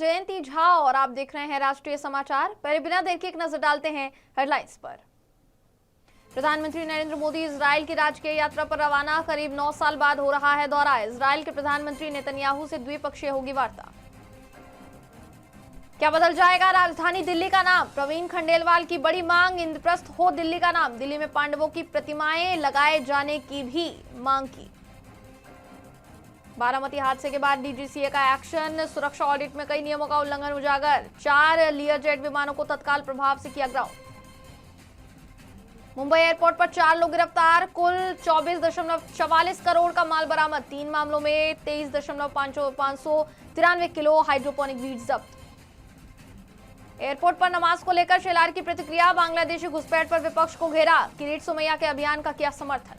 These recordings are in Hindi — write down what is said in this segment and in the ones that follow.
जयंती झा और आप देख रहे हैं राष्ट्रीय समाचार। पहले बिना देर के एक नजर डालते हैं हेडलाइंस पर। प्रधानमंत्री नरेंद्र मोदी इजराइल की राजकीय यात्रा पर रवाना। करीब 9 साल बाद हो रहा है दौरा। इजराइल के प्रधानमंत्री नेतन्याहू से द्विपक्षीय होगी वार्ता। क्या बदल जाएगा राजधानी दिल्ली का नाम? प्रवीण खंडेलवाल की बड़ी मांग, इंद्रप्रस्थ हो दिल्ली का नाम। दिल्ली में पांडवों की प्रतिमाएं लगाए जाने की भी मांग की। बारामती हादसे के बाद डीजीसीए का एक्शन, सुरक्षा ऑडिट में कई नियमों का उल्लंघन उजागर। 4 लियरजेट विमानों को तत्काल प्रभाव से किया ग्राउंड। मुंबई एयरपोर्ट पर 4 लोग गिरफ्तार। कुल 24.44 करोड़ का माल बरामद। 3 मामलों में 23.593 किलो हाइड्रोपोनिक वीड जब्त। एयरपोर्ट पर नमाज को लेकर शेलार की प्रतिक्रिया। बांग्लादेशी घुसपैठ पर विपक्ष को घेरा। किरीट सोमैया के अभियान का किया समर्थन।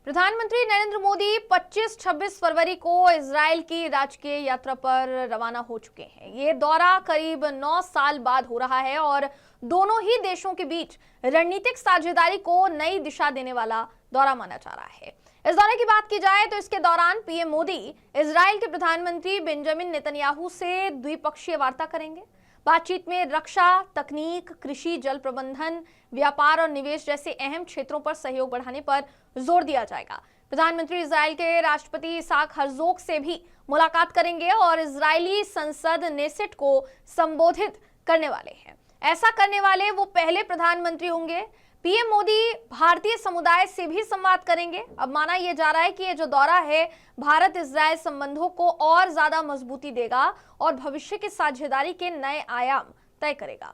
प्रधानमंत्री नरेंद्र मोदी 25-26 फरवरी को इजराइल की राजकीय यात्रा पर रवाना हो चुके हैं। ये दौरा करीब 9 साल बाद हो रहा है और दोनों ही देशों के बीच रणनीतिक साझेदारी को नई दिशा देने वाला दौरा माना जा रहा है। इस दौरे की बात की जाए तो इसके दौरान पीएम मोदी इजराइल के प्रधानमंत्री बेंजामिन नेतन्याहू से द्विपक्षीय वार्ता करेंगे। बातचीत में रक्षा, तकनीक, कृषि, जल प्रबंधन, व्यापार और निवेश जैसे अहम क्षेत्रों पर सहयोग बढ़ाने पर जोर दिया जाएगा। प्रधानमंत्री इजराइल के राष्ट्रपति इसाक हर्जोग से भी मुलाकात करेंगे और इजरायली संसद नेसेट को संबोधित करने वाले हैं। ऐसा करने वाले वो पहले प्रधानमंत्री होंगे। पीएम मोदी भारतीय समुदाय से भी संवाद करेंगे। अब माना यह जा रहा है कि ये जो दौरा है भारत इजराइल संबंधों को और ज्यादा मजबूती देगा और भविष्य की साझेदारी के नए आयाम तय करेगा।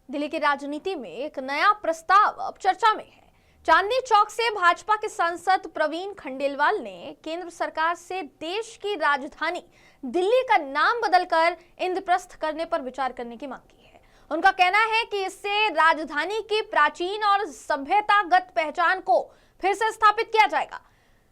दिल्ली की राजनीति में एक नया प्रस्ताव अब चर्चा में है। चांदनी चौक से भाजपा के सांसद प्रवीण खंडेलवाल ने केंद्र सरकार से देश की राजधानी दिल्ली का नाम बदलकर इंद्रप्रस्थ करने पर विचार करने की मांग की है। उनका कहना है कि इससे राजधानी की प्राचीन और सभ्यतागत पहचान को फिर से स्थापित किया जाएगा।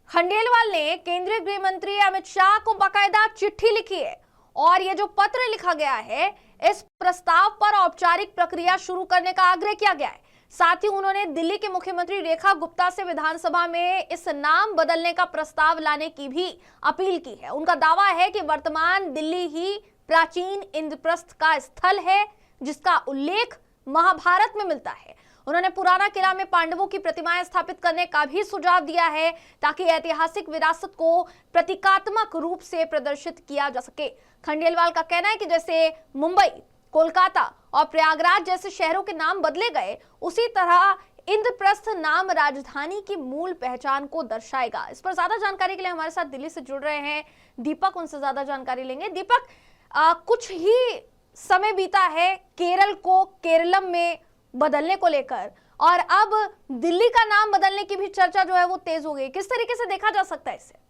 खंडेलवाल ने केंद्रीय गृह मंत्री अमित शाह को बाकायदा चिट्ठी लिखी है और ये जो पत्र लिखा गया है, इस प्रस्ताव पर औपचारिक प्रक्रिया शुरू करने का आग्रह किया गया है। साथ ही उन्होंने दिल्ली के मुख्यमंत्री रेखा गुप्ता से विधानसभा में इस नाम बदलने का प्रस्ताव लाने की भी अपील की है। उनका दावा है कि वर्तमान दिल्ली ही प्राचीन इंद्रप्रस्थ का स्थल है, जिसका उल्लेख महाभारत में मिलता है। उन्होंने पुराना किला में पांडवों की प्रतिमाएं स्थापित करने का भी सुझाव दिया है ताकि ऐतिहासिक विरासत को प्रतीकात्मक रूप से प्रदर्शित किया जा सके। खंडेलवाल का कहना है कि जैसे मुंबई, कोलकाता और प्रयागराज जैसे शहरों के नाम बदले गए, उसी तरह इंद्रप्रस्थ नाम राजधानी की मूल पहचान को दर्शाएगा। इस पर ज्यादा जानकारी के लिए हमारे साथ दिल्ली से जुड़ रहे हैं दीपक, उनसे ज्यादा जानकारी लेंगे। दीपक, कुछ ही समय बीता है केरल को केरलम में बदलने को लेकर और अब दिल्ली का नाम बदलने की भी चर्चा जो है वो तेज हो गई। किस तरीके से देखा जा सकता है इसे?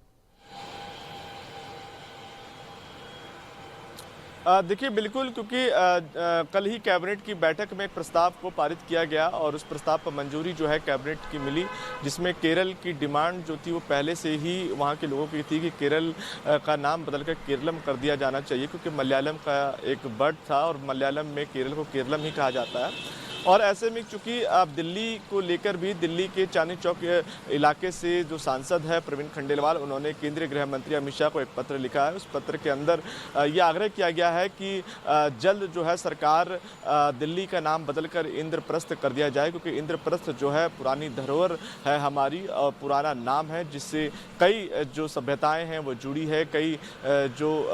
देखिए, बिल्कुल, क्योंकि कल ही कैबिनेट की बैठक में एक प्रस्ताव को पारित किया गया और उस प्रस्ताव पर मंजूरी जो है कैबिनेट की मिली, जिसमें केरल की डिमांड जो थी वो पहले से ही वहाँ के लोगों की थी कि केरल का नाम बदलकर केरलम कर दिया जाना चाहिए, क्योंकि मलयालम का एक वर्ड था और मलयालम में केरल को केरलम ही कहा जाता है। और ऐसे में चूंकि अब दिल्ली को लेकर भी दिल्ली के चांदनी चौक इलाके से जो सांसद है प्रवीण खंडेलवाल, उन्होंने केंद्रीय गृह मंत्री अमित शाह को एक पत्र लिखा है। उस पत्र के अंदर ये आग्रह किया गया है कि जल्द जो है सरकार दिल्ली का नाम बदलकर इंद्रप्रस्थ कर दिया जाए, क्योंकि इंद्रप्रस्थ जो है पुरानी धरोहर है हमारी और पुराना नाम है, जिससे कई जो सभ्यताएं हैं वो जुड़ी है, कई जो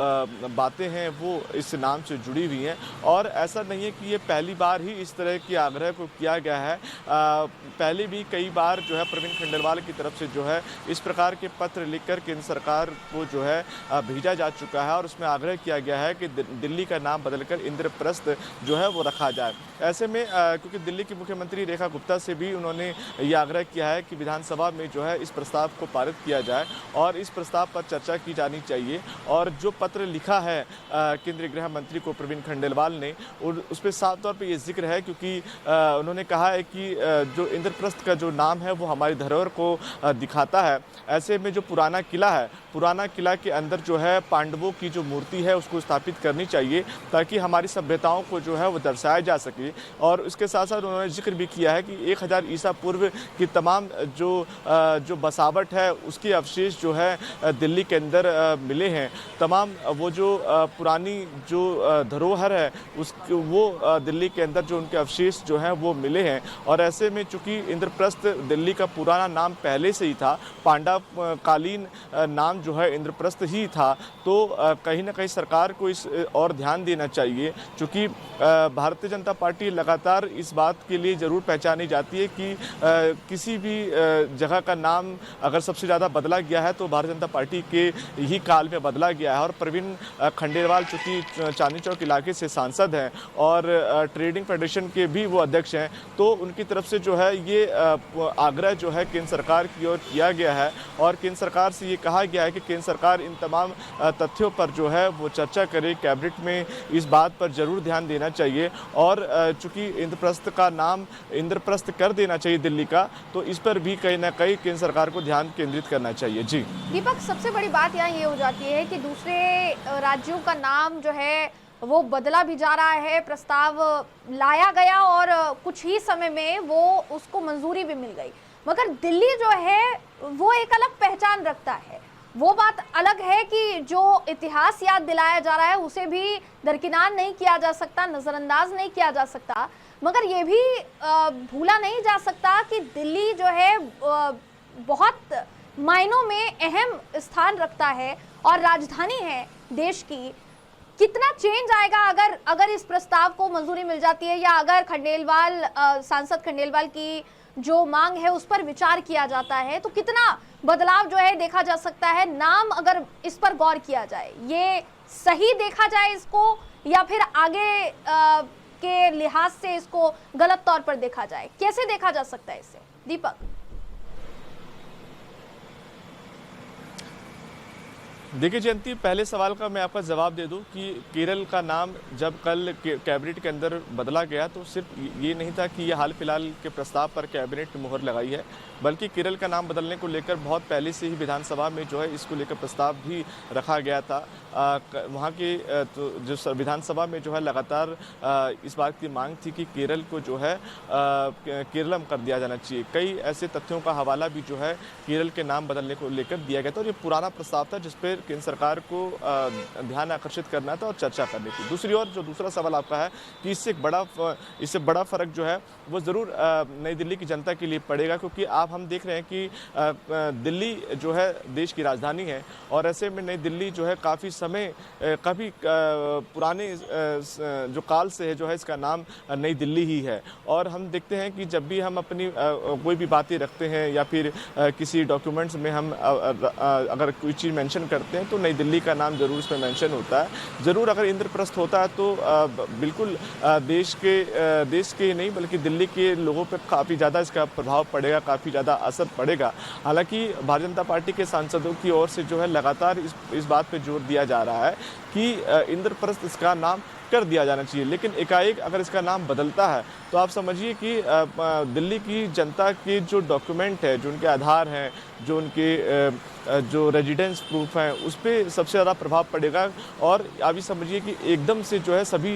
बातें हैं वो इस नाम से जुड़ी हुई हैं। और ऐसा नहीं है कि ये पहली बार ही इस तरह की आग्रह को किया गया है। पहले भी कई बार जो है प्रवीण खंडेलवाल की तरफ से जो है इस प्रकार के पत्र लिखकर केंद्र सरकार को जो है भेजा जा चुका है और उसमें आग्रह किया गया है कि दिल्ली का नाम बदलकर इंद्रप्रस्थ जो है वो रखा जाए। ऐसे में क्योंकि दिल्ली की मुख्यमंत्री रेखा गुप्ता से भी उन्होंने ये आग्रह किया है कि विधानसभा में जो है इस प्रस्ताव को पारित किया जाए और इस प्रस्ताव पर चर्चा की जानी चाहिए। और जो पत्र लिखा है केंद्रीय गृह मंत्री को प्रवीण खंडेलवाल ने, उस पर साफ तौर पर ये जिक्र है, क्योंकि उन्होंने कहा है कि जो इंद्रप्रस्थ का जो नाम है वो हमारी धरोहर को दिखाता है। ऐसे में जो पुराना किला है, पुराना किला के अंदर जो है पांडवों की जो मूर्ति है उसको स्थापित करनी चाहिए, ताकि हमारी सभ्यताओं को जो है वो दर्शाया जा सके। और उसके साथ साथ उन्होंने जिक्र भी किया है कि 1000 ईसा पूर्व की तमाम जो बसावट है उसके अवशेष जो है दिल्ली के अंदर मिले हैं। तमाम वो जो पुरानी जो धरोहर है वो दिल्ली के अंदर जो उनके अवशेष जो हैं वो मिले हैं। और ऐसे में चूंकि इंद्रप्रस्थ दिल्ली का पुराना नाम पहले से ही था, पांडव कालीन नाम जो है इंद्रप्रस्थ ही था, तो कहीं ना कहीं सरकार को इस और ध्यान देना चाहिए। चूँकि भारतीय जनता पार्टी लगातार इस बात के लिए ज़रूर पहचानी जाती है कि किसी भी जगह का नाम अगर सबसे ज़्यादा बदला गया है तो भारतीय जनता पार्टी के ही काल में बदला गया है। और प्रवीण खंडेलवाल चूँकि चांदनी चौक इलाके से सांसद हैं और ट्रेडिंग फेडरेशन के भी वो अध्यक्ष हैं, तो उनकी तरफ से जो है ये आग्रह जो है केंद्र सरकार की ओर किया गया है। और केंद्र सरकार से ये कहा गया है कि केंद्र सरकार इन तमाम तथ्यों पर जो है वो चर्चा करे, कैबिनेट में इस बात पर जरूर ध्यान देना चाहिए। और चूंकि इंद्रप्रस्थ का नाम इंद्रप्रस्थ कर देना चाहिए दिल्ली का, तो इस पर भी कहीं ना कहीं केंद्र सरकार को ध्यान केंद्रित करना चाहिए। जी दीपक, सबसे बड़ी बात यहाँ ये हो जाती है कि दूसरे राज्यों का नाम जो है वो बदला भी जा रहा है, प्रस्ताव लाया गया और कुछ ही समय में वो उसको मंजूरी भी मिल गई, मगर दिल्ली जो है वो एक अलग पहचान रखता है। वो बात अलग है कि जो इतिहास याद दिलाया जा रहा है उसे भी दरकिनार नहीं किया जा सकता, नज़रअंदाज नहीं किया जा सकता, मगर ये भी भूला नहीं जा सकता कि दिल्ली जो है बहुत मायनों में अहम स्थान रखता है और राजधानी है देश की। कितना चेंज आएगा अगर इस प्रस्ताव को मंजूरी मिल जाती है, या अगर खंडेलवाल सांसद खंडेलवाल की जो मांग है उस पर विचार किया जाता है, तो कितना बदलाव जो है देखा जा सकता है। नाम अगर इस पर गौर किया जाए, ये सही देखा जाए इसको, या फिर आगे के लिहाज से इसको गलत तौर पर देखा जाए, कैसे देखा जा सकता है इसे दीपक? देखिए जयंती, पहले सवाल का मैं आपका जवाब दे दूं कि केरल का नाम जब कल कैबिनेट के अंदर बदला गया तो सिर्फ ये नहीं था कि ये हाल फिलहाल के प्रस्ताव पर कैबिनेट ने मुहर लगाई है, बल्कि केरल का नाम बदलने को लेकर बहुत पहले से ही विधानसभा में जो है इसको लेकर प्रस्ताव भी रखा गया था। वहाँ के तो जो विधानसभा में जो है लगातार इस बात की मांग थी कि केरल को जो है केरलम कर दिया जाना चाहिए। कई ऐसे तथ्यों का हवाला भी जो है केरल के नाम बदलने को लेकर दिया गया था, और ये पुराना प्रस्ताव था जिस पर केंद्र सरकार को ध्यान आकर्षित करना था और चर्चा करनी थी। दूसरी ओर जो दूसरा सवाल आपका है कि इससे बड़ा फर्क जो है वो ज़रूर नई दिल्ली की जनता के लिए पड़ेगा, क्योंकि हम देख रहे हैं कि दिल्ली जो है देश की राजधानी है, और ऐसे में नई दिल्ली जो है काफ़ी समय काफ़ी पुराने जो काल से है जो है इसका नाम नई दिल्ली ही है। और हम देखते हैं कि जब भी हम अपनी कोई भी बातें रखते हैं या फिर किसी डॉक्यूमेंट्स में हम अगर कोई चीज़ मेंशन करते हैं तो नई दिल्ली का नाम ज़रूर इसमें मेंशन होता है। ज़रूर अगर इंद्रप्रस्थ होता है तो बिल्कुल देश के नहीं बल्कि दिल्ली के लोगों पर काफ़ी ज़्यादा इसका प्रभाव पड़ेगा, काफ़ी ज़्यादा असर पड़ेगा। हालांकि भारतीय जनता पार्टी के सांसदों की ओर से जो है लगातार इस बात पर जोर दिया जा रहा है कि इंद्रप्रस्थ इसका नाम कर दिया जाना चाहिए, लेकिन एकाएक अगर इसका नाम बदलता है तो आप समझिए कि दिल्ली की जनता के जो डॉक्यूमेंट है, जो उनके आधार हैं, जो उनके जो रेजिडेंस प्रूफ हैं, उस पर सबसे ज़्यादा प्रभाव पड़ेगा। और अभी समझिए कि एकदम से जो है सभी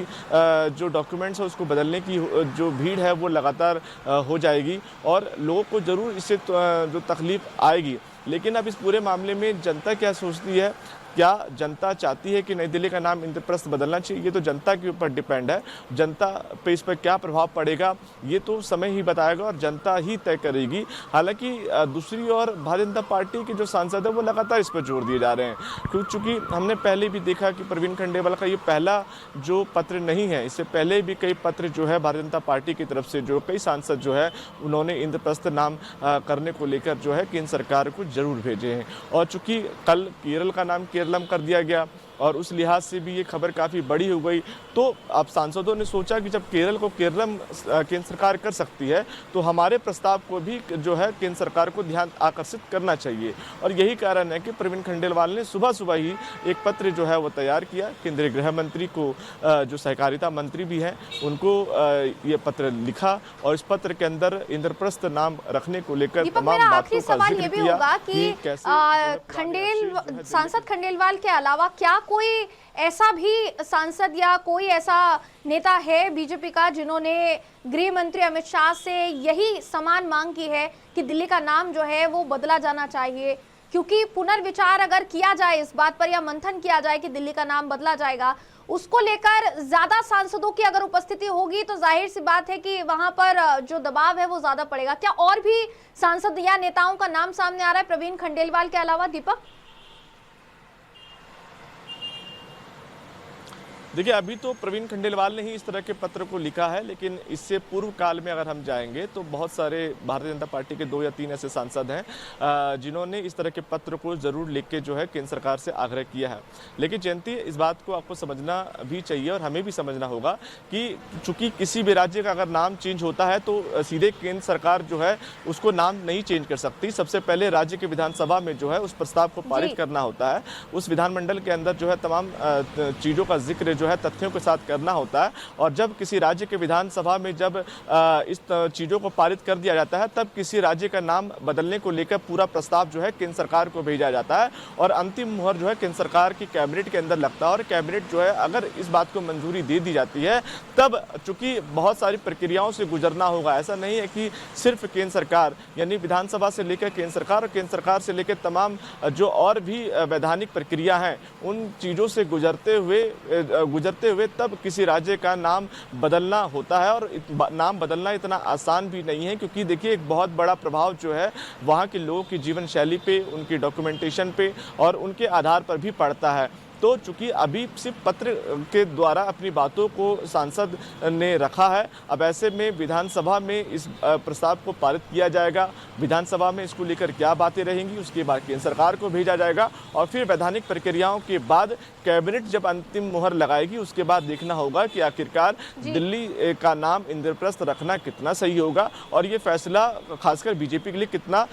जो डॉक्यूमेंट्स है उसको बदलने की जो भीड़ है वो लगातार हो जाएगी और लोगों को ज़रूर इससे जो तकलीफ आएगी। लेकिन अब इस पूरे मामले में जनता क्या सोचती है, क्या जनता चाहती है कि नई दिल्ली का नाम इंद्रप्रस्थ बदलना चाहिए, ये तो जनता के ऊपर डिपेंड है। जनता पे इस पर क्या प्रभाव पड़ेगा ये तो समय ही बताएगा और जनता ही तय करेगी। हालांकि दूसरी ओर भारतीय जनता पार्टी के जो सांसद है वो लगातार इस पर जोर दिए जा रहे हैं, क्योंकि हमने पहले भी देखा कि प्रवीण खंडेलवाल का ये पहला जो पत्र नहीं है, इससे पहले भी कई पत्र जो है भारतीय जनता पार्टी की तरफ से जो कई सांसद जो है उन्होंने इंद्रप्रस्थ नाम करने को लेकर जो है केंद्र सरकार को जरूर भेजे हैं। और चूंकि कल केरल का नाम केरलम कर दिया गया, और उस लिहाज से भी ये खबर काफ़ी बड़ी हो गई। तो अब सांसदों ने सोचा कि जब केरल को केरलम केंद्र सरकार कर सकती है तो हमारे प्रस्ताव को भी जो है केंद्र सरकार को ध्यान आकर्षित करना चाहिए। और यही कारण है कि प्रवीण खंडेलवाल ने सुबह सुबह ही एक पत्र जो है वो तैयार किया, केंद्रीय गृह मंत्री को, जो सहकारिता मंत्री भी हैं, उनको ये पत्र लिखा और इस पत्र के अंदर इंद्रप्रस्थ नाम रखने को लेकर तमाम बातों का जिक्र किया कि कैसे सांसद खंडेलवाल के अलावा क्या कोई ऐसा भी सांसद या कोई ऐसा नेता है बीजेपी का जिन्होंने गृह मंत्री अमित शाह से यही समान मांग की है कि दिल्ली का नाम जो है वो बदला जाना चाहिए? क्योंकि पुनर्विचार अगर किया जाए इस बात पर या मंथन किया जाए कि दिल्ली का नाम बदला जाएगा, उसको लेकर ज्यादा सांसदों की अगर उपस्थिति होगी तो जाहिर सी बात है कि वहां पर जो दबाव है वो ज्यादा पड़ेगा। क्या और भी सांसद या नेताओं का नाम सामने आ रहा है प्रवीण खंडेलवाल के अलावा, दीपक? देखिए, अभी तो प्रवीण खंडेलवाल ने ही इस तरह के पत्र को लिखा है, लेकिन इससे पूर्व काल में अगर हम जाएंगे तो बहुत सारे भारतीय जनता पार्टी के 2 या 3 ऐसे सांसद हैं जिन्होंने इस तरह के पत्र को जरूर लिख के जो है केंद्र सरकार से आग्रह किया है। लेकिन जयंती, इस बात को आपको समझना भी चाहिए और हमें भी समझना होगा कि चूंकि किसी भी राज्य का अगर नाम चेंज होता है तो सीधे केंद्र सरकार जो है उसको नाम नहीं चेंज कर सकती। सबसे पहले राज्य के विधानसभा में जो है उस प्रस्ताव को पारित करना होता है। उस विधानमंडल के अंदर जो है तमाम चीज़ों का जिक्र जो है तथ्यों के साथ करना होता है और जब किसी राज्य के विधानसभा में जब इस चीज़ों को पारित कर दिया जाता है तब किसी राज्य का नाम बदलने को लेकर पूरा प्रस्ताव जो है केंद्र सरकार को भेजा जाता है और अंतिम मुहर जो है केंद्र सरकार की कैबिनेट के अंदर लगता है और कैबिनेट जो है अगर इस बात को मंजूरी दे दी जाती है तब चूंकि बहुत सारी प्रक्रियाओं से गुजरना होगा। ऐसा नहीं है कि सिर्फ केंद्र सरकार यानी विधानसभा से लेकर केंद्र सरकार और केंद्र सरकार से लेकर तमाम जो और भी वैधानिक प्रक्रिया हैं उन चीज़ों से गुजरते हुए तब किसी राज्य का नाम बदलना होता है। और नाम बदलना इतना आसान भी नहीं है क्योंकि देखिए एक बहुत बड़ा प्रभाव जो है वहाँ के लोगों की जीवन शैली पे, उनकी डॉक्यूमेंटेशन पे और उनके आधार पर भी पड़ता है। तो चूंकि अभी सिर्फ पत्र के द्वारा अपनी बातों को सांसद ने रखा है, अब ऐसे में विधानसभा में इस प्रस्ताव को पारित किया जाएगा। विधानसभा में इसको लेकर क्या बातें रहेंगी उसके बाद केंद्र सरकार को भेजा जाएगा और फिर वैधानिक प्रक्रियाओं के बाद कैबिनेट जब अंतिम मुहर लगाएगी उसके बाद देखना होगा कि आखिरकार दिल्ली का नाम इंद्रप्रस्थ रखना कितना सही होगा और ये फैसला खासकर बीजेपी के लिए कितना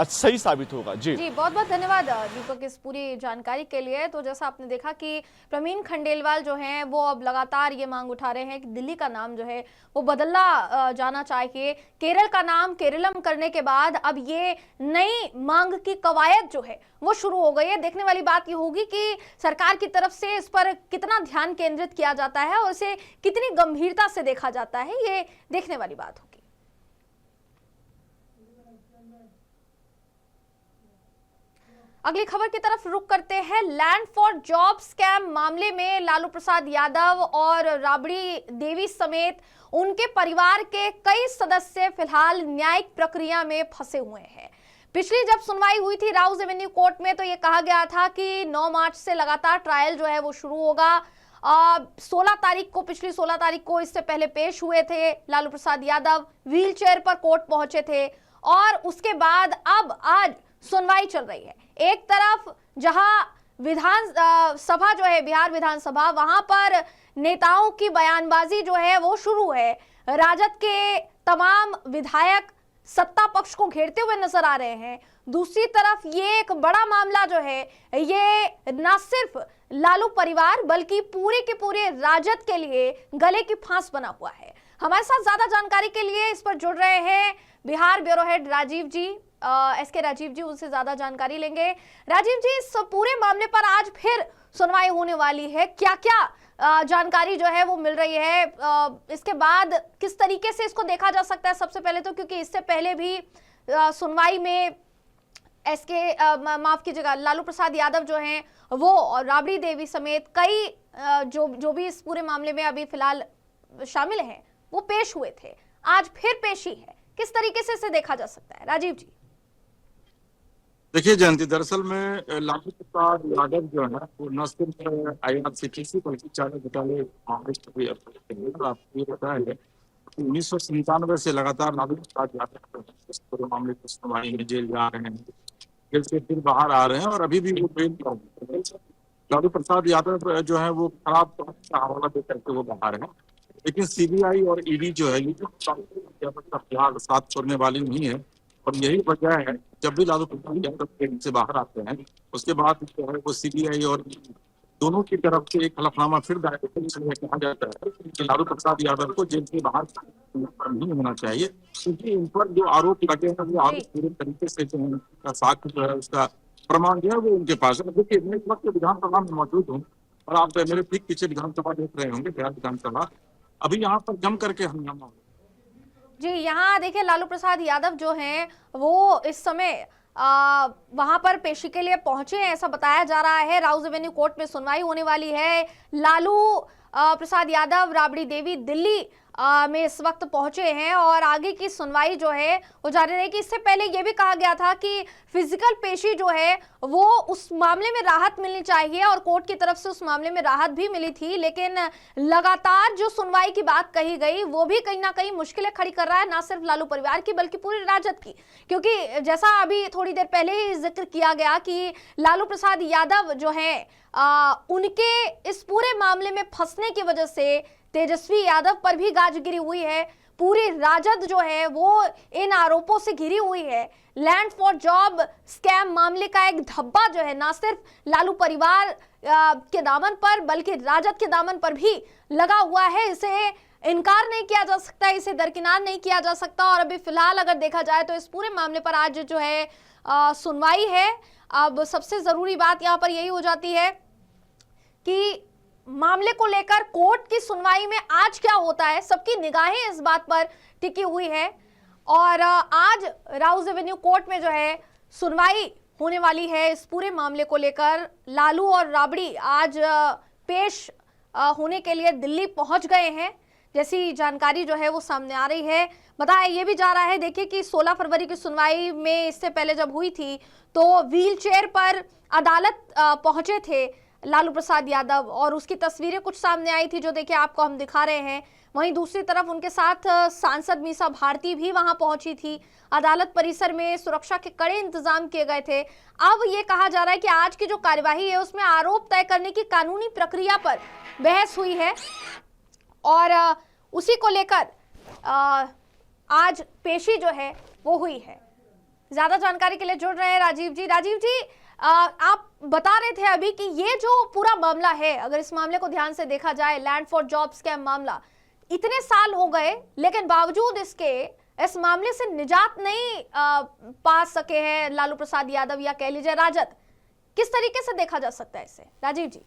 सही साबित होगा। जी बहुत बहुत धन्यवाद दीपक इस पूरी जानकारी के लिए। तो जैसा आपने देखा कि प्रवीण खंडेलवाल जो हैं वो अब लगातार ये मांग उठा रहे हैं कि दिल्ली का नाम जो है वो बदला जाना चाहिए। केरल का नाम केरलम करने के बाद अब ये नई मांग की कवायद जो है वो शुरू हो गई है। देखने वाली बात ये होगी कि सरकार की तरफ से इस पर कितना ध्यान केंद्रित किया जाता है और इसे कितनी गंभीरता से देखा जाता है, ये देखने वाली बात होगी। अगली खबर की तरफ रुख करते हैं। लैंड फॉर जॉब स्कैम मामले में लालू प्रसाद यादव और राबड़ी देवी समेत उनके परिवार के कई सदस्य फिलहाल न्यायिक प्रक्रिया में फंसे हुए हैं। पिछली जब सुनवाई हुई थी राउज एवेन्यू कोर्ट में तो ये कहा गया था कि 9 मार्च से लगातार ट्रायल जो है वो शुरू होगा। 16 तारीख को, पिछली 16 तारीख को इससे पहले पेश हुए थे लालू प्रसाद यादव, व्हील चेयर पर कोर्ट पहुंचे थे और उसके बाद अब आज सुनवाई चल रही है। एक तरफ जहां विधान सभा जो है बिहार विधानसभा, वहां पर नेताओं की बयानबाजी जो है वो शुरू है। राजद के तमाम विधायक सत्ता पक्ष को घेरते हुए नजर आ रहे हैं। दूसरी तरफ ये एक बड़ा मामला जो है ये न सिर्फ लालू परिवार बल्कि पूरे के पूरे राजद के लिए गले की फांस बना हुआ है। हमारे साथ ज्यादा जानकारी के लिए इस पर जुड़ रहे हैं बिहार ब्यूरो हेड राजीव जी, एसके राजीव जी, उनसे ज्यादा जानकारी लेंगे। राजीव जी, इस पूरे मामले पर आज फिर सुनवाई होने वाली है, क्या क्या जानकारी जो है वो मिल रही है? इसके बाद किस तरीके से इसको देखा जा सकता है? सबसे पहले तो क्योंकि इससे पहले भी सुनवाई में माफ कीजिएगा, लालू प्रसाद यादव जो हैं वो और राबड़ी देवी समेत कई जो भी इस पूरे मामले में अभी फिलहाल शामिल हैं वो पेश हुए थे। आज फिर पेशी है, किस तरीके से इसे देखा जा सकता है? राजीव जी। देखिए जयंती, दरअसल में लालू प्रसाद यादव जो है वो न सिर्फ IRCTC बल्कि चारे घोटाले मामले आपको ये पता है 1997 से लगातार लालू प्रसाद यादव पूरे मामले की सुनवाई में जेल जा रहे हैं, जेल से फिर बाहर आ रहे हैं और अभी भी वो बेल पर लालू प्रसाद यादव जो है वो खराब का हवाला दे करके वो बाहर है, लेकिन सीबीआई और ईडी जो है ये फिलहाल साथ छोड़ने वाली नहीं है। और यही वजह है जब भी लालू प्रसाद यादव जेल से बाहर आते हैं उसके बाद जो है वो सीबीआई और दोनों की तरफ से एक हलफनामा फिर दायर होकर इसमें कहा जाता है कि लालू प्रसाद यादव को जेल से बाहर नहीं होना चाहिए, क्योंकि इन पर जो आरोप लगे हैं वो आरोप पूरे तरीके से जो है उसका साक्ष्य जो है उसका प्रमाण जो है वो उनके पास है। देखिए मैं इस वक्त विधानसभा में मौजूद हूँ और आप मेरे ठीक पीछे विधानसभा देख रहे होंगे, बिहार विधानसभा। अभी यहाँ पर जम करके हंगामा हो। जी, यहाँ देखिए लालू प्रसाद यादव जो हैं वो इस समय वहां पर पेशी के लिए पहुंचे हैं, ऐसा बताया जा रहा है। राउज एवेन्यू कोर्ट में सुनवाई होने वाली है। लालू प्रसाद यादव राबड़ी देवी दिल्ली में इस वक्त पहुंचे हैं और आगे की सुनवाई जो है वो जारी रहेगी। इससे पहले ये भी कहा गया था कि फिजिकल पेशी जो है वो उस मामले में राहत मिलनी चाहिए और कोर्ट की तरफ से उस मामले में राहत भी मिली थी, लेकिन लगातार जो सुनवाई की बात कही गई वो भी कहीं ना कहीं मुश्किलें खड़ी कर रहा है, ना सिर्फ लालू परिवार की बल्कि पूरी राजद की। क्योंकि जैसा अभी थोड़ी देर पहले ही जिक्र किया गया कि लालू प्रसाद यादव जो है उनके इस पूरे मामले में फंसने की वजह से तेजस्वी यादव पर भी गाज गिरी हुई है। पूरी राजद जो है वो इन आरोपों से घिरी हुई है। लैंड फॉर जॉब स्कैम मामले का एक धब्बा जो है ना सिर्फ लालू परिवार के दामन पर बल्कि राजद के दामन पर भी लगा हुआ है। इसे इनकार नहीं किया जा सकता, इसे दरकिनार नहीं किया जा सकता। और अभी फिलहाल अगर देखा जाए तो इस पूरे मामले पर आज जो है सुनवाई है। अब सबसे जरूरी बात यहाँ पर यही हो जाती है कि मामले को लेकर कोर्ट की सुनवाई में आज क्या होता है, सबकी निगाहें इस बात पर टिकी हुई है। और आज राउज एवेन्यू कोर्ट में जो है सुनवाई होने वाली है इस पूरे मामले को लेकर। लालू और राबड़ी आज पेश होने के लिए दिल्ली पहुंच गए हैं, जैसी जानकारी जो है वो सामने आ रही है। बताया ये भी जा रहा है देखिए कि 16 फरवरी की सुनवाई में इससे पहले जब हुई थी तो व्हील चेयर पर अदालत पहुंचे थे लालू प्रसाद यादव और उसकी तस्वीरें कुछ सामने आई थी जो देखिए आपको हम दिखा रहे हैं। वहीं दूसरी तरफ उनके साथ सांसद मीसा भारती भी वहां पहुंची थी। अदालत परिसर में सुरक्षा के कड़े इंतजाम किए गए थे। अब ये कहा जा रहा है कि आज की जो कार्यवाही है उसमें आरोप तय करने की कानूनी प्रक्रिया पर बहस हुई है और उसी को लेकर आज पेशी जो है वो हुई है। ज्यादा जानकारी के लिए जुड़ रहे हैं राजीव जी। राजीव जी, आप बता रहे थे अभी कि ये जो पूरा मामला है, अगर इस मामले को ध्यान से देखा जाए, लैंड फॉर जॉब स्कैम मामला, इतने साल हो गए लेकिन बावजूद इसके इस मामले से निजात नहीं पा सके हैं लालू प्रसाद यादव या कह लीजिए राजद। किस तरीके से देखा जा सकता है इसे, राजीव जी?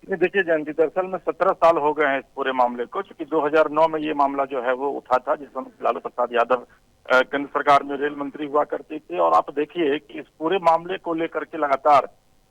देखिए जयंती, दरअसल में 17 साल हो गए हैं इस पूरे मामले को, क्योंकि 2009 में ये मामला जो है वो उठा था जिसमें लालू प्रसाद यादव केंद्र सरकार में रेल मंत्री हुआ करते थे। और आप देखिए कि इस पूरे मामले को लेकर के लगातार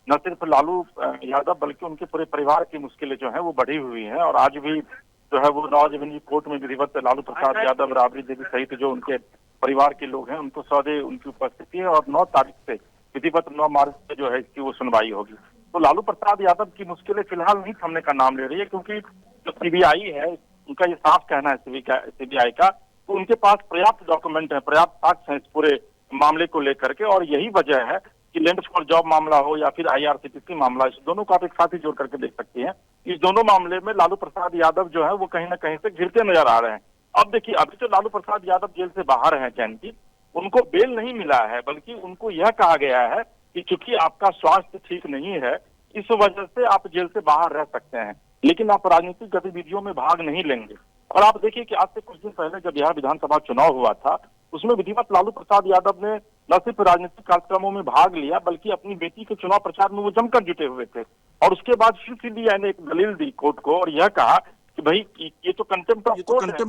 न सिर्फ लालू यादव बल्कि उनके पूरे परिवार की मुश्किलें जो है वो बढ़ी हुई हैं। और आज भी जो है वो नौ एवेन्यू कोर्ट में विधिवत लालू प्रसाद यादव, राबड़ी देवी सहित जो उनके परिवार के लोग हैं उनको सौदे उनकी उपस्थिति है और 9 तारीख से विधिवत 9 मार्च से जो है इसकी वो सुनवाई होगी। तो लालू प्रसाद यादव की मुश्किलें फिलहाल नहीं थमने का नाम ले रही है, क्योंकि जो सीबीआई है उनका ये साफ कहना है सीबीआई का, तो उनके पास पर्याप्त डॉक्यूमेंट है, पर्याप्त साक्ष्य है इस पूरे मामले को लेकर के। और यही वजह है कि लैंड फॉर जॉब मामला हो या फिर IRCTC मामला, इस दोनों को आप एक साथ ही जोड़ करके देख सकते हैं। इस दोनों मामले में लालू प्रसाद यादव जो है वो कहीं ना कहीं से घिरते नजर आ रहे हैं। अब देखिए, अभी तो लालू प्रसाद यादव जेल से बाहर हैं जयंती, उनको बेल नहीं मिला है, बल्कि उनको यह कहा गया है कि चूंकि आपका स्वास्थ्य ठीक नहीं है इस वजह से आप जेल से बाहर रह सकते हैं, लेकिन आप राजनीतिक गतिविधियों में भाग नहीं लेंगे। और आप देखिए कि आज से कुछ दिन पहले जब बिहार विधानसभा चुनाव हुआ था उसमें विधिवत लालू प्रसाद यादव ने न सिर्फ राजनीतिक कार्यक्रमों में भाग लिया बल्कि अपनी बेटी के चुनाव प्रचार में वो जमकर जुटे हुए थे। और उसके बाद फिर सीबीआई ने एक दलील दी कोर्ट को और यह कहा कि भाई ये तो कंटेम्प्ट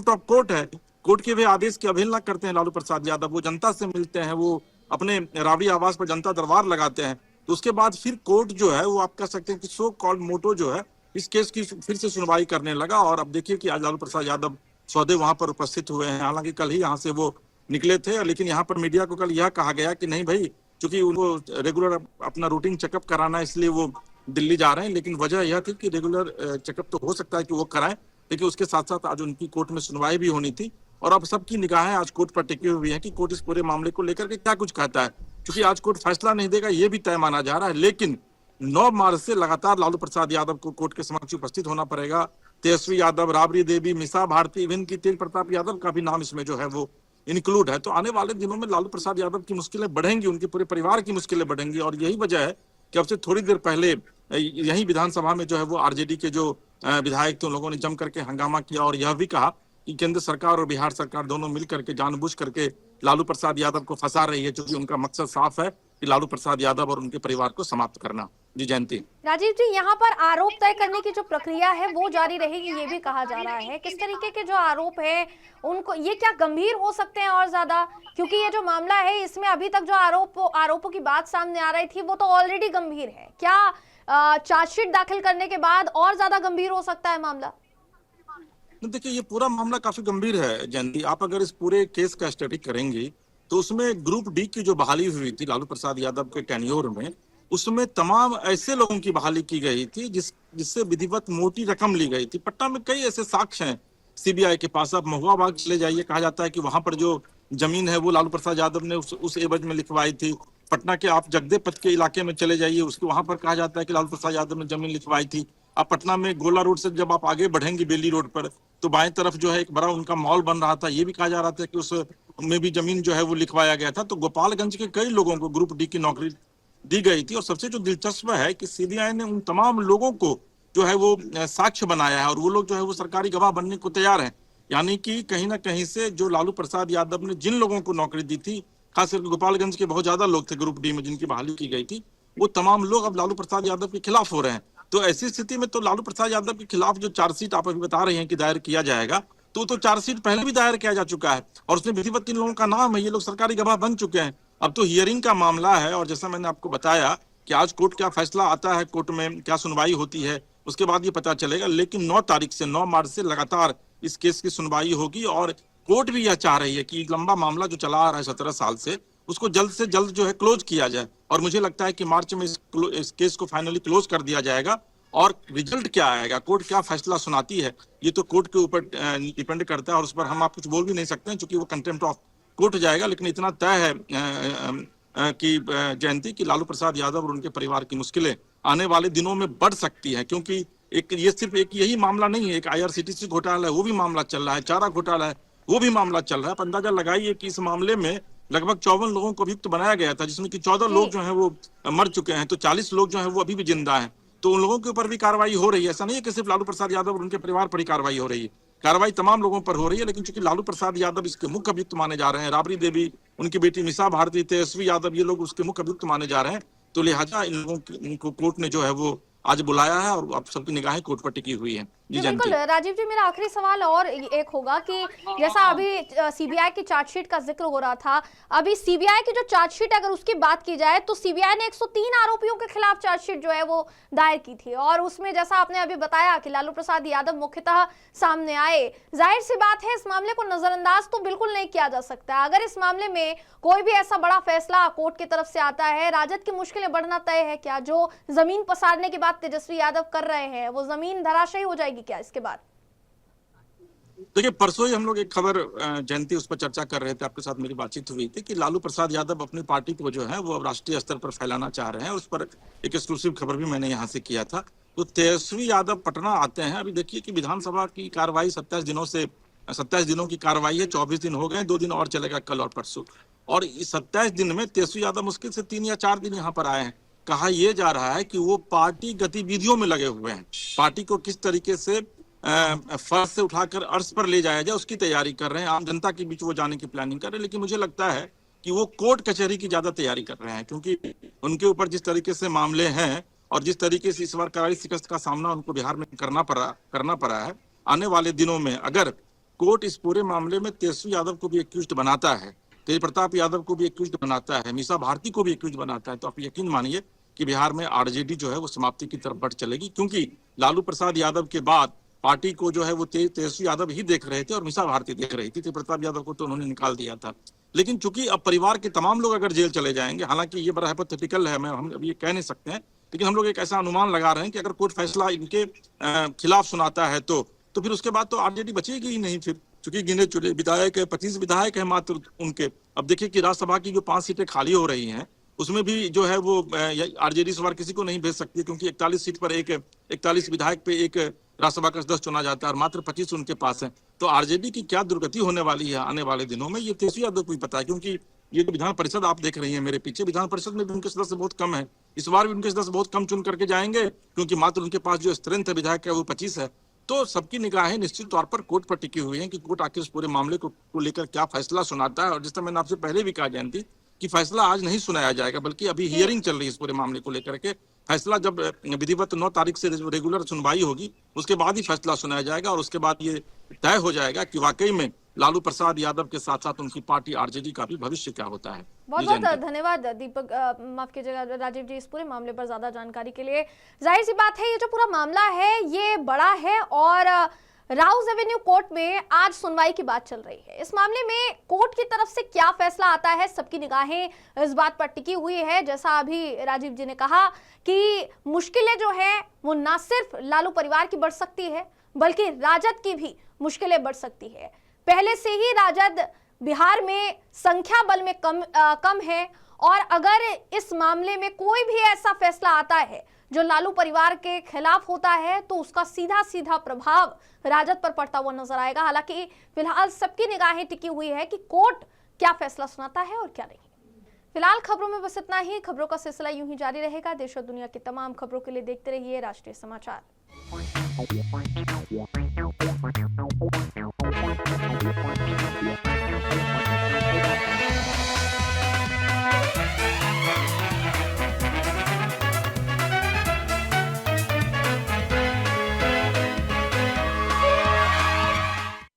ऑफ कोर्ट है। कोर्ट के भी आदेश की अवहेलना करते हैं लालू प्रसाद यादव। वो जनता से मिलते हैं, वो अपने राबड़ी आवास पर जनता दरबार लगाते हैं, तो उसके बाद फिर कोर्ट जो है वो आप कह सकते हैं कि सो कॉल्ड मोटो जो है इस केस की फिर से सुनवाई करने लगा। और अब देखिए कि आज लालू प्रसाद यादव सौदे वहां पर उपस्थित हुए हैं। हालांकि कल ही यहाँ से वो निकले थे, लेकिन यहाँ पर मीडिया को कल यह कहा गया कि नहीं भाई, क्योंकि उनको रेगुलर अपना रूटीन चेकअप कराना है इसलिए वो दिल्ली जा रहे हैं। लेकिन वजह यह थी कि रेगुलर चेकअप तो हो सकता है कि वो कराएं, लेकिन उसके साथ साथ आज उनकी कोर्ट में सुनवाई भी होनी थी। और अब सबकी निगाहें आज कोर्ट पर टिकी हुई है कि कोर्ट इस पूरे मामले को लेकर के क्या कुछ कहता है। क्योंकि आज कोर्ट फैसला नहीं देगा ये भी तय माना जा रहा है, लेकिन 9 मार्च से लगातार लालू प्रसाद यादव को कोर्ट के समक्ष उपस्थित होना पड़ेगा। तेजस्वी यादव, राबड़ी देवी, मीसा भारती, इवन की तेज प्रताप यादव का भी नाम इसमें जो है वो इंक्लूड है। तो आने वाले दिनों में लालू प्रसाद यादव की मुश्किलें बढ़ेंगी, उनके पूरे परिवार की मुश्किलें बढ़ेंगी। और यही वजह है कि अब से थोड़ी देर पहले यही विधानसभा में जो है वो आरजेडी के जो विधायक थे उन लोगों ने जम करके हंगामा किया और यह भी कहा कि केंद्र सरकार और बिहार सरकार दोनों मिल करके जानबूझ करके लालू प्रसाद यादव को फंसा रही है, क्योंकि उनका मकसद साफ है कि लालू प्रसाद यादव और उनके परिवार को समाप्त करना। जी जयंती। राजीव जी, यहाँ पर आरोप तय करने की जो प्रक्रिया है वो जारी रहेगी, ये भी कहा जा रहा है। किस तरीके के जो आरोप है उनको, ये क्या गंभीर हो सकते हैं और ज्यादा? क्योंकि ये जो मामला है इसमें अभी तक जो आरोपों की बात सामने आ रही थी वो तो ऑलरेडी गंभीर है। क्या चार्जशीट दाखिल करने के बाद और ज्यादा गंभीर हो सकता है मामला? देखिए, ये पूरा मामला काफी गंभीर है जयंती। आप अगर इस पूरे केस का स्टडी करेंगी तो उसमें ग्रुप डी की जो बहाली हुई थी लालू प्रसाद यादव के टेन्योर में, उसमें तमाम ऐसे लोगों की बहाली की गई थी जिससे विधिवत मोटी रकम ली गई थी। पटना में कई ऐसे साक्ष्य हैं सीबीआई के पास। आप महुआ बाग चले जाइए, कहा जाता है कि वहां पर जो जमीन है वो लालू प्रसाद यादव ने उस एवज में लिखवाई थी। पटना के आप जगदेपथ के इलाके में चले जाइए, उसके वहां पर कहा जाता है कि लालू प्रसाद यादव ने जमीन लिखवाई थी। आप पटना में गोला रोड से जब आप आगे बढ़ेंगे बेली रोड पर, तो बाएं तरफ जो है एक बड़ा उनका मॉल बन रहा था, ये भी कहा जा रहा था कि उस में भी जमीन जो है वो लिखवाया गया था। तो गोपालगंज के कई लोगों को ग्रुप डी की नौकरी दी गई थी। और सबसे जो दिलचस्प है कि सीबीआई ने उन तमाम लोगों को जो है वो साक्ष्य बनाया है और वो लोग जो है वो सरकारी गवाह बनने को तैयार हैं। यानी कि कहीं ना कहीं से जो लालू प्रसाद यादव ने जिन लोगों को नौकरी दी थी, खासकर गोपालगंज के बहुत ज्यादा लोग थे ग्रुप डी में जिनकी बहाली की गई थी, वो तमाम लोग अब लालू प्रसाद यादव के खिलाफ हो रहे हैं। तो ऐसी स्थिति में तो लालू प्रसाद यादव के खिलाफ जो चार्जशीट आप अभी बता रहे हैं कि दायर किया जाएगा, तो चार्जशीट पहले भी दायर किया जा चुका है और उसमें विधिवत 3 लोगों का नाम है, ये लोग सरकारी गवाह बन चुके हैं। अब तो हियरिंग का मामला है और जैसा मैंने आपको बताया कि आज कोर्ट क्या फैसला आता है, कोर्ट में क्या सुनवाई होती है, उसके बाद ये पता चलेगा। लेकिन 9 तारीख से 9 मार्च से लगातार इस केस की सुनवाई होगी और कोर्ट भी यह चाह रही है कि लंबा मामला जो चला आ रहा है 17 साल से, उसको जल्द से जल्द जो है क्लोज किया जाए। और मुझे लगता है कि मार्च में इस केस को फाइनली क्लोज कर दिया जाएगा। और रिजल्ट क्या आएगा, कोर्ट क्या फैसला सुनाती है, ये तो कोर्ट के ऊपर डिपेंड करता है और उस पर हम आप कुछ बोल भी नहीं सकते हैं, क्योंकि वो कंटेम्प्ट ऑफ कोर्ट जाएगा। लेकिन इतना तय है कि जयंती की लालू प्रसाद यादव और उनके परिवार की मुश्किलें आने वाले दिनों में बढ़ सकती है, क्योंकि ये सिर्फ एक यही मामला नहीं है, एक IRCTC घोटाला है वो भी मामला चल रहा है, चारा घोटाला है वो भी मामला चल रहा है। आप अंदाजा लगाइए कि इस मामले में लगभग 54 लोगों को अभियुक्त बनाया गया था, जिसमें कि 14 लोग जो हैं वो मर चुके हैं, तो 40 लोग जो हैं वो अभी भी जिंदा हैं। तो उन लोगों के ऊपर भी कार्रवाई हो रही है। ऐसा नहीं है कि सिर्फ लालू प्रसाद यादव और उनके परिवार पर ही कार्रवाई हो रही है, कार्रवाई तमाम लोगों पर हो रही है। लेकिन चूंकि लालू प्रसाद यादव इसके मुख्य अभियुक्त माने जा रहे हैं, राबड़ी देवी, उनकी बेटी मीसा भारती, तेजस्वी यादव, ये लोग उसके मुख्य अभियुक्त माने जा रहे हैं, तो लिहाजा इन लोगों को कोर्ट ने जो है वो आज बुलाया है और आप सबकी निगाहें कोर्ट पर टिकी हुई है। जी बिल्कुल राजीव जी, मेरा आखिरी सवाल और एक होगा कि जैसा अभी सीबीआई की चार्जशीट का जिक्र हो रहा था, अभी सीबीआई की जो चार्जशीट अगर उसकी बात की जाए तो सीबीआई ने 103 आरोपियों के खिलाफ चार्जशीट जो है वो दायर की थी और उसमें जैसा आपने अभी बताया कि लालू प्रसाद यादव मुख्यतः सामने आए। जाहिर सी बात है इस मामले को नजरअंदाज तो बिल्कुल नहीं किया जा सकता। अगर इस मामले में कोई भी ऐसा बड़ा फैसला कोर्ट की तरफ से आता है, राजद की मुश्किलें बढ़ना तय है क्या? जो जमीन पसारने की बात तेजस्वी यादव कर रहे हैं वो जमीन धराशायी हो जाएगी क्या इसके बाद? देखिए, परसों ही हम लोग एक खबर जयंती उस पर चर्चा कर रहे थे, आपके साथ मेरी बातचीत हुई थी कि लालू प्रसाद यादव अपनी पार्टी को जो है वो अब राष्ट्रीय स्तर पर फैलाना चाह रहे हैं। उस पर एक एक्सक्लूसिव खबर भी मैंने यहाँ से किया था। तो तेजस्वी यादव पटना आते हैं। अभी देखिए कि विधानसभा की कार्रवाई 27 दिनों की कार्रवाई है, 24 दिन हो गए, 2 दिन और चलेगा, कल और परसों। और इस 27 दिन में तेजस्वी यादव मुश्किल से 3 या 4 दिन यहाँ पर आए हैं। कहा यह जा रहा है कि वो पार्टी गतिविधियों में लगे हुए हैं, पार्टी को किस तरीके से फर्श से उठाकर अर्श पर ले जाया जाए उसकी तैयारी कर रहे हैं, आम जनता के बीच वो जाने की प्लानिंग कर रहे हैं। लेकिन मुझे लगता है कि वो कोर्ट कचहरी की ज्यादा तैयारी कर रहे हैं, क्योंकि उनके ऊपर जिस तरीके से मामले हैं और जिस तरीके से इस बार करारी शिकस्त का सामना उनको बिहार में करना पड़ा है, आने वाले दिनों में अगर कोर्ट इस पूरे मामले में तेजस्वी यादव को भी एक्यूज्ड बनाता है, तेज प्रताप यादव को भी एक्यूज्ड बनाता है, मीसा भारती को भी एक्यूज्ड बनाता है, तो आप यकीन मानिए कि बिहार में आरजेडी जो है वो समाप्ति की तरफ बढ़ चलेगी। क्योंकि लालू प्रसाद यादव के बाद पार्टी को जो है वो तेजस्वी यादव ही देख रहे थे और मीसा भारती देख रही थी, तेज प्रताप यादव को तो उन्होंने निकाल दिया था। लेकिन चूंकि अब परिवार के तमाम लोग अगर जेल चले जाएंगे, हालांकि ये बड़ा हाइपोथेटिकल है, हम अब ये कह नहीं सकते हैं, लेकिन हम लोग एक ऐसा अनुमान लगा रहे हैं कि अगर कोर्ट फैसला इनके खिलाफ सुनाता है तो फिर उसके बाद तो आरजेडी बचेगी ही नहीं। फिर चूंकि गिने चुने विधायक है, 25 विधायक है मात्र उनके। अब देखिए कि राज्यसभा की जो 5 सीटें खाली हो रही हैं उसमें भी जो है वो आरजेडी इस बार किसी को नहीं भेज सकती, क्योंकि 41 सीट पर 41 विधायक पे एक राज्यसभा का सदस्य चुना जाता है और मात्र 25 उनके पास है। तो आरजेडी की क्या दुर्गति होने वाली है आने वाले दिनों में, ये तेजस्वी यादव को भी पता है, क्योंकि ये जो विधान परिषद आप देख रही हैं मेरे पीछे, विधान परिषद में भी उनके सदस्य बहुत कम है। इस बार भी उनके सदस्य बहुत कम चुन करके जाएंगे, क्योंकि मात्र उनके पास जो स्ट्रेंथ है विधायक का वो 25 है। तो सबकी निगाहें निश्चित तौर पर कोर्ट पर टिकी हुई हैं कि कोर्ट आखिर इस पूरे मामले को लेकर क्या फैसला सुनाता है। और जिस तरह मैंने आपसे पहले भी कहा जयंती कि फैसला आज नहीं सुनाया जाएगा, बल्कि अभी हियरिंग चल रही है इस पूरे मामले को लेकर के। फैसला जब विधिवत 9 तारीख से रेगुलर सुनवाई होगी, उसके बाद ही फैसला सुनाया जाएगा और उसके बाद ये तय हो जाएगा कि वाकई में लालू प्रसाद यादव के साथ साथ उनकी पार्टी आरजेडी का भी भविष्य क्या होता है। बहुत बहुत धन्यवाद दीपक, माफ कीजिएगा राजीव जी, इस पूरे मामले पर ज्यादा जानकारी के लिए। जाहिर सी बात है ये जो पूरा मामला है ये बड़ा है और राउज एवेन्यू कोर्ट में आज सुनवाई की बात चल रही है। इस मामले में कोर्ट की तरफ से क्या फैसला आता है, सबकी निगाहें इस बात पर टिकी हुई है। जैसा अभी राजीव जी ने कहा कि मुश्किलें जो है वो ना सिर्फ लालू परिवार की बढ़ सकती है, बल्कि राजद की भी मुश्किलें बढ़ सकती है। पहले से ही राजद बिहार में संख्या बल में कम है और अगर इस मामले में कोई भी ऐसा फैसला आता है जो लालू परिवार के खिलाफ होता है तो उसका सीधा सीधा प्रभाव राजद पर पड़ता हुआ नजर आएगा। हालांकि फिलहाल सबकी निगाहें टिकी हुई है कि कोर्ट क्या फैसला सुनाता है और क्या नहीं। फिलहाल खबरों में बस इतना ही। खबरों का सिलसिला यूं ही जारी रहेगा। देश और दुनिया की तमाम खबरों के लिए देखते रहिए राष्ट्रीय समाचार।